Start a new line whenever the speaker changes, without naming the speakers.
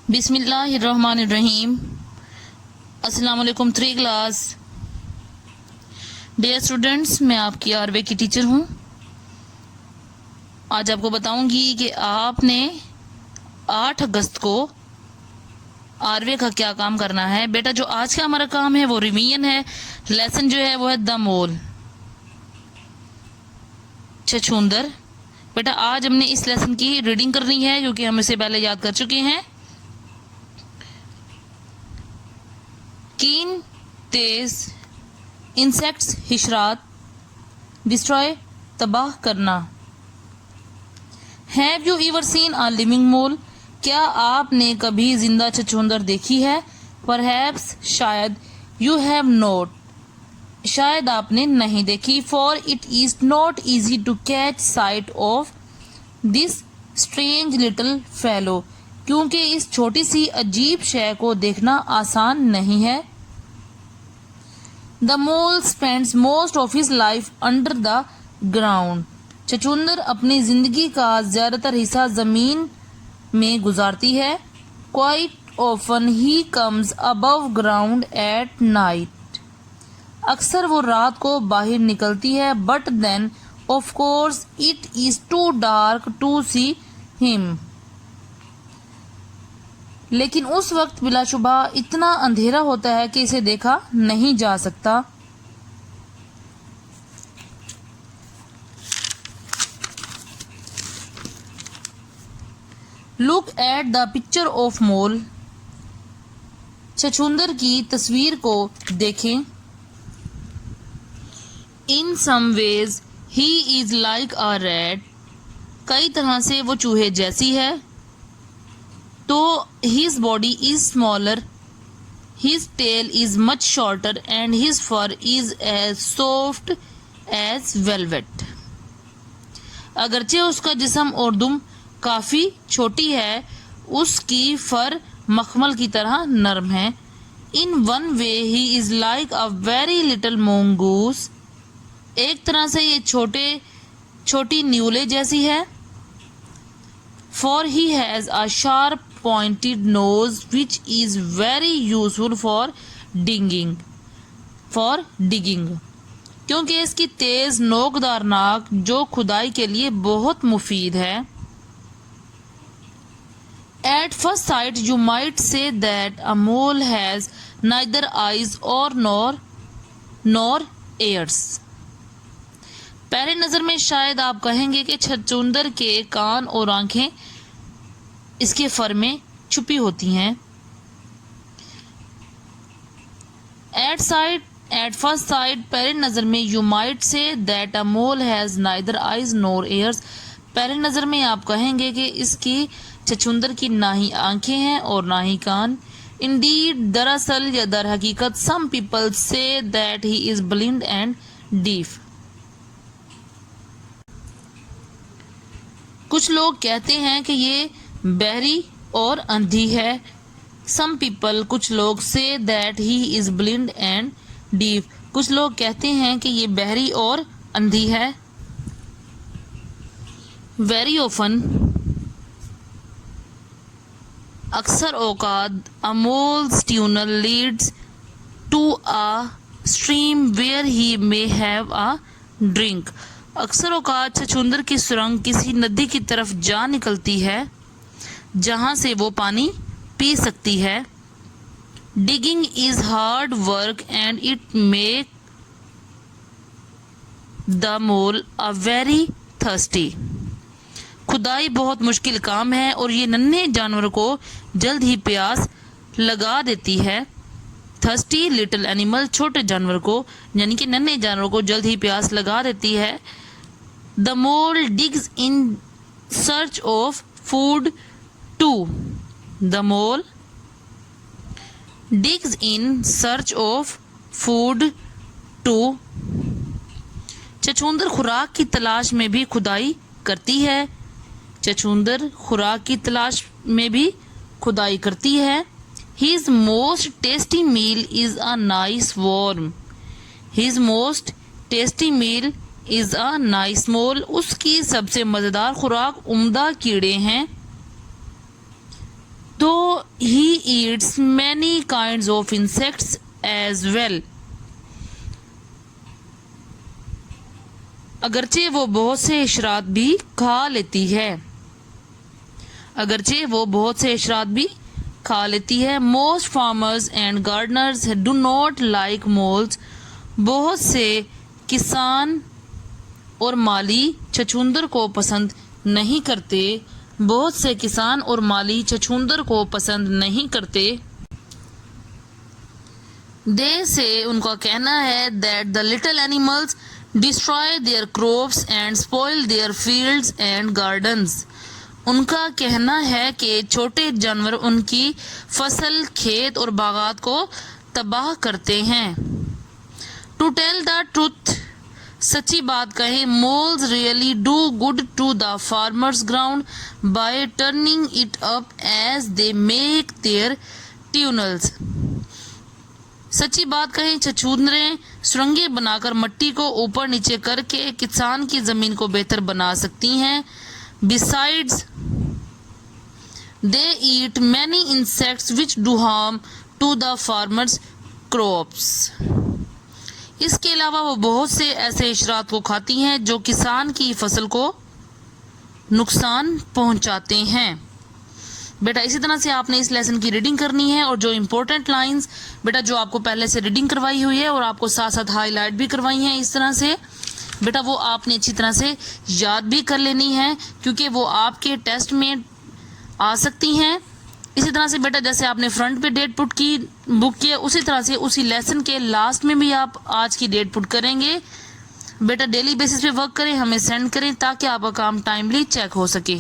بسم اللہ الرحمن الرحیم. السلام علیکم 3 کلاس. ڈیئر اسٹوڈنٹس، میں آپ کی آروے کی ٹیچر ہوں. آج آپ کو بتاؤں گی کہ آپ نے 8 اگست کو آروے کا کیا کام کرنا ہے. بیٹا جو آج کا ہمارا کام ہے وہ ریویژن ہے. لیسن جو ہے وہ ہے دا مول، چھچھوندر. بیٹا آج ہم نے اس لیسن کی ریڈنگ کرنی ہے کیونکہ ہم اسے پہلے یاد کر چکے ہیں. کین، تیز، انسیکٹس حشرات، ڈسٹروائے تباہ کرنا. Have you ever seen a living mole? کیا آپ نے کبھی زندہ چھچھوندر دیکھی ہے؟ پرہیپس شاید. یو ہیو نوٹ، شاید آپ نے نہیں دیکھی. For it is not easy to catch sight of this strange little fellow, کیونکہ اس چھوٹی سی عجیب شے کو دیکھنا آسان نہیں ہے. The mole spends most of his life under the ground. چھچھوندر اپنی زندگی کا زیادہ تر حصہ زمین میں گزارتی ہے. Quite often he comes above ground at night. اکثر وہ رات کو باہر نکلتی ہے. But then of course it is too dark to see him. لیکن اس وقت بلا شبہ اتنا اندھیرا ہوتا ہے کہ اسے دیکھا نہیں جا سکتا. Look at the picture of mole. چھچھوندر کی تصویر کو دیکھیں. In some ways he is like a rat. کئی طرح سے وہ چوہے جیسی ہے. تو his body is smaller, his tail is much shorter and his fur is as soft as velvet. اگرچہ اس کا جسم اور دم کافی چھوٹی ہے، اس کی فر مخمل کی طرح نرم ہے. In one way he is like a very little mongoose. ایک طرح سے یہ چھوٹی نیولے جیسی ہے. For he has a sharp pointed nose which is very useful for digging. کیونکہ اس کی تیز نوکدار ناک جو کھدائی کے لیے بہت مفید ہے. At first sight you might say that a mole has neither eyes nor ears. پہلے نظر میں شاید آپ کہیں گے کہ چھچھوندر کے کان اور آنکھیں اس کے فر میں چھپی ہوتی ہیں. At first sight پہلے نظر میں you might say that a mole has neither eyes nor ears. پہلے نظر میں آپ کہیں گے کہ اس کی چھچھوندر کی نہ ہی آنکھیں ہیں اور نہ ہی کان. Indeed دراصل یا در حقیقت some people say that he is blind and deaf. کچھ لوگ کہتے ہیں کہ یہ بہری اور اندھی ہے. Some people کچھ لوگ say that he is blind and deaf. کچھ لوگ کہتے ہیں کہ یہ بہری اور اندھی ہے. Very often اکثر اوقات a mole's tunnel leads to a stream where he may have a drink. اکثر اوقات چھچھوندر کی سرنگ کسی ندی کی طرف جا نکلتی ہے جہاں سے وہ پانی پی سکتی ہے. Digging is hard work and it make the mole a very thirsty. کھدائی بہت مشکل کام ہے اور یہ ننھے جانور کو جلد ہی پیاس لگا دیتی ہے. Thirsty little animal چھوٹے جانور کو یعنی کہ ننھے جانور کو جلد ہی پیاس لگا دیتی ہے. The mole digs in search of food too. The mole digs in search of food too. چھچھوندر خوراک کی تلاش میں بھی کھدائی کرتی ہے. چھچھوندر خوراک کی تلاش میں بھی کھدائی کرتی ہے. His most tasty meal is a nice worm. His most tasty meal is a nice mole. اس کی سب سے مزیدار خوراک عمدہ کیڑے ہیں. تو he eats many kinds of insects as well. اگرچہ وہ بہت سے حشرات بھی کھا لیتی ہے. اگرچہ وہ بہت سے حشرات بھی کھا لیتی ہے. Most farmers and gardeners do not like moles. بہت سے کسان اور مالی چھچھوندر کو پسند نہیں کرتے. بہت سے کسان اور مالی چھچھوندر کو پسند نہیں کرتے. They say ان کا کہنا ہے that the little animals destroy their crops and spoil their fields and gardens. ان کا کہنا ہے کہ چھوٹے جانور ان کی فصل، کھیت اور باغات کو تباہ کرتے ہیں. To tell the truth, سچی بات کہیں moles really do good to the farmer's ground by turning it up as they make their tunnels. سچی بات کہیں چھچھوندریں سرنگیں بنا کر مٹی کو اوپر نیچے کر کے کسان کی زمین کو بہتر بنا سکتی ہیں. Besides, they eat many insects which do harm to the farmer's crops. اس کے علاوہ وہ بہت سے ایسے حشرات کو کھاتی ہیں جو کسان کی فصل کو نقصان پہنچاتے ہیں. بیٹا اسی طرح سے آپ نے اس لیسن کی ریڈنگ کرنی ہے اور جو امپورٹنٹ لائنز بیٹا جو آپ کو پہلے سے ریڈنگ کروائی ہوئی ہے اور آپ کو ساتھ ساتھ ہائی لائٹ بھی کروائی ہیں اس طرح سے بیٹا وہ آپ نے اچھی طرح سے یاد بھی کر لینی ہے کیونکہ وہ آپ کے ٹیسٹ میں آ سکتی ہیں. اسی طرح سے بیٹا جیسے آپ نے فرنٹ پہ ڈیٹ پٹ کی بک کی اسی طرح سے اسی لیسن کے لاسٹ میں بھی آپ آج کی ڈیٹ پٹ کریں گے. بیٹا ڈیلی بیسس پہ ورک کریں، ہمیں سینڈ کریں تاکہ آپ کا کام ٹائملی چیک ہو سکے.